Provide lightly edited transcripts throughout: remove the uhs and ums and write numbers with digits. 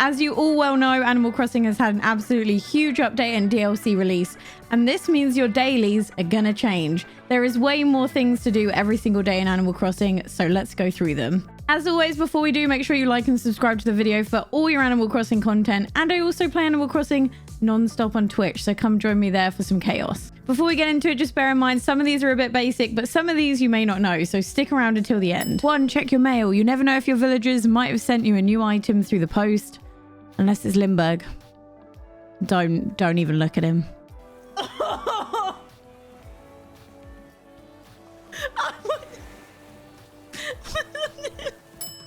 As you all well know, Animal Crossing has had an absolutely huge update and DLC release, and this means your dailies are gonna change. There is way more things to do every single day in Animal Crossing, so let's go through them. As always, before we do, make sure you like and subscribe to the video for all your Animal Crossing content, and I also play Animal Crossing non-stop on Twitch, so come join me there for some chaos. Before we get into it, just bear in mind some of these are a bit basic, but some of these you may not know, so stick around until the end. 1. Check your mail. You never know if your villagers might have sent you a new item through the post. Unless it's Limburg. Don't even look at him.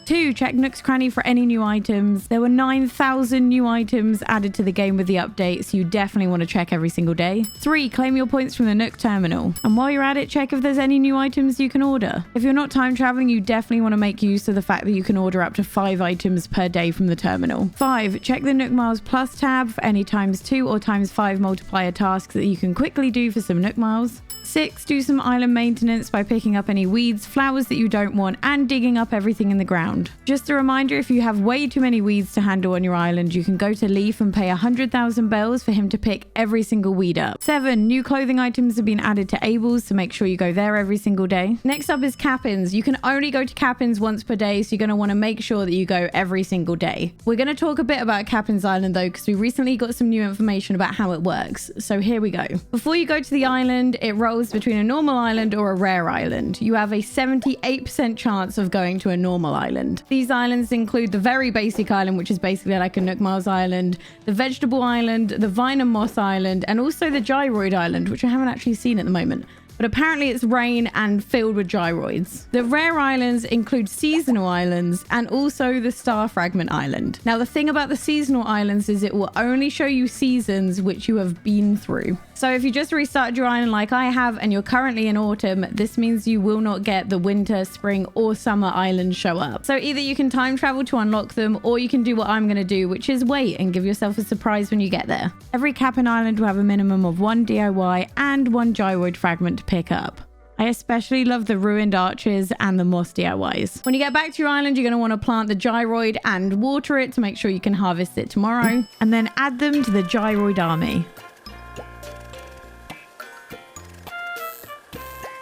2. Check Nooks Cranny for any new items. There were 9,000 new items added to the game with the update, so you definitely want to check every single day. 3. Claim your points from the Nook terminal. And while you're at it, check if there's any new items you can order. If you're not time traveling, you definitely want to make use of the fact that you can order up to 5 items per day from the terminal. 5. Check the Nook Miles Plus tab for any ×2 or ×5 multiplier tasks that you can quickly do for some Nook Miles. 6. Do some island maintenance by picking up any weeds, flowers that you don't want, and digging up everything in the ground. Just a reminder, if you have way too many weeds to handle on your island, you can go to Leaf and pay 100,000 bells for him to pick every single weed up. 7. New clothing items have been added to Abel's, so make sure you go there every single day. Next up is Kapp'n's. You can only go to Kapp'n's once per day, so you're going to want to make sure that you go every single day. We're going to talk a bit about Kapp'n's Island though, because we recently got some new information about how it works. So here we go. Before you go to the island, it rolls between a normal island or a rare island. You have a 78% chance of going to a normal island. These islands include the very basic island, which is basically like a Nook Miles island, the vegetable island, the vine and moss island, and also the gyroid island, which I haven't actually seen at the moment. But apparently it's rain and filled with gyroids. The rare islands include seasonal islands and also the Star Fragment Island. Now, the thing about the seasonal islands is it will only show you seasons which you have been through. So if you just restarted your island like I have and you're currently in autumn, this means you will not get the winter, spring, or summer islands show up. So either you can time travel to unlock them, or you can do what I'm going to do, which is wait and give yourself a surprise when you get there. Every Kapp'n Island will have a minimum of 1 DIY and 1 gyroid fragment to pick up. I especially love the ruined arches and the moss DIYs. When you get back to your island, you're going to want to plant the gyroid and water it to make sure you can harvest it tomorrow, and then add them to the gyroid army.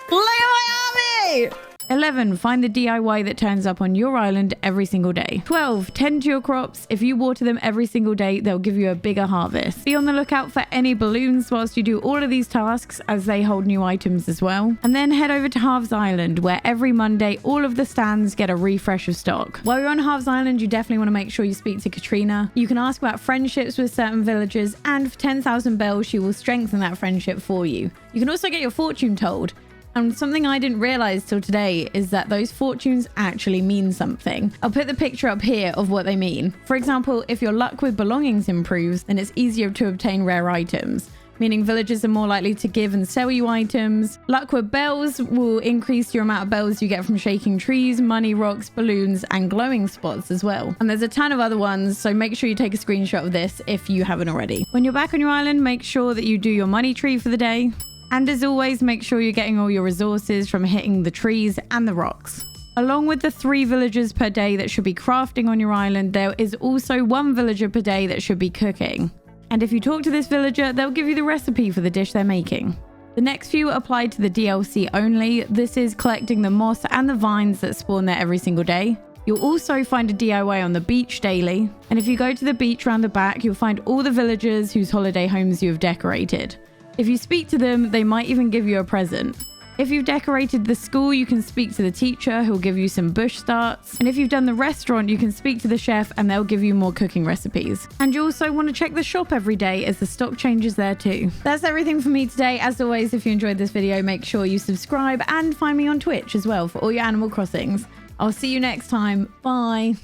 Look at my army! 11. Find the DIY that turns up on your island every single day. 12. Tend to your crops. If you water them every single day, they'll give you a bigger harvest. Be on the lookout for any balloons whilst you do all of these tasks, as they hold new items as well. And then head over to Halves Island, where every Monday, all of the stands get a refresh of stock. While you're on Halves Island, you definitely want to make sure you speak to Katrina. You can ask about friendships with certain villagers, and for 10,000 bells, she will strengthen that friendship for you. You can also get your fortune told. And something I didn't realize till today is that those fortunes actually mean something. I'll put the picture up here of what they mean. For example, if your luck with belongings improves, then it's easier to obtain rare items, meaning villagers are more likely to give and sell you items. Luck with bells will increase your amount of bells you get from shaking trees, money rocks, balloons, and glowing spots as well. And there's a ton of other ones, so make sure you take a screenshot of this if you haven't already. When you're back on your island, make sure that you do your money tree for the day. And as always, make sure you're getting all your resources from hitting the trees and the rocks. Along with the 3 villagers per day that should be crafting on your island, there is also 1 villager per day that should be cooking. And if you talk to this villager, they'll give you the recipe for the dish they're making. The next few apply to the DLC only. This is collecting the moss and the vines that spawn there every single day. You'll also find a DIY on the beach daily. And if you go to the beach around the back, you'll find all the villagers whose holiday homes you have decorated. If you speak to them, they might even give you a present. If you've decorated the school, you can speak to the teacher who'll give you some bush starts. And if you've done the restaurant, you can speak to the chef and they'll give you more cooking recipes. And you also want to check the shop every day as the stock changes there too. That's everything for me today. As always, if you enjoyed this video, make sure you subscribe and find me on Twitch as well for all your Animal Crossings. I'll see you next time. Bye.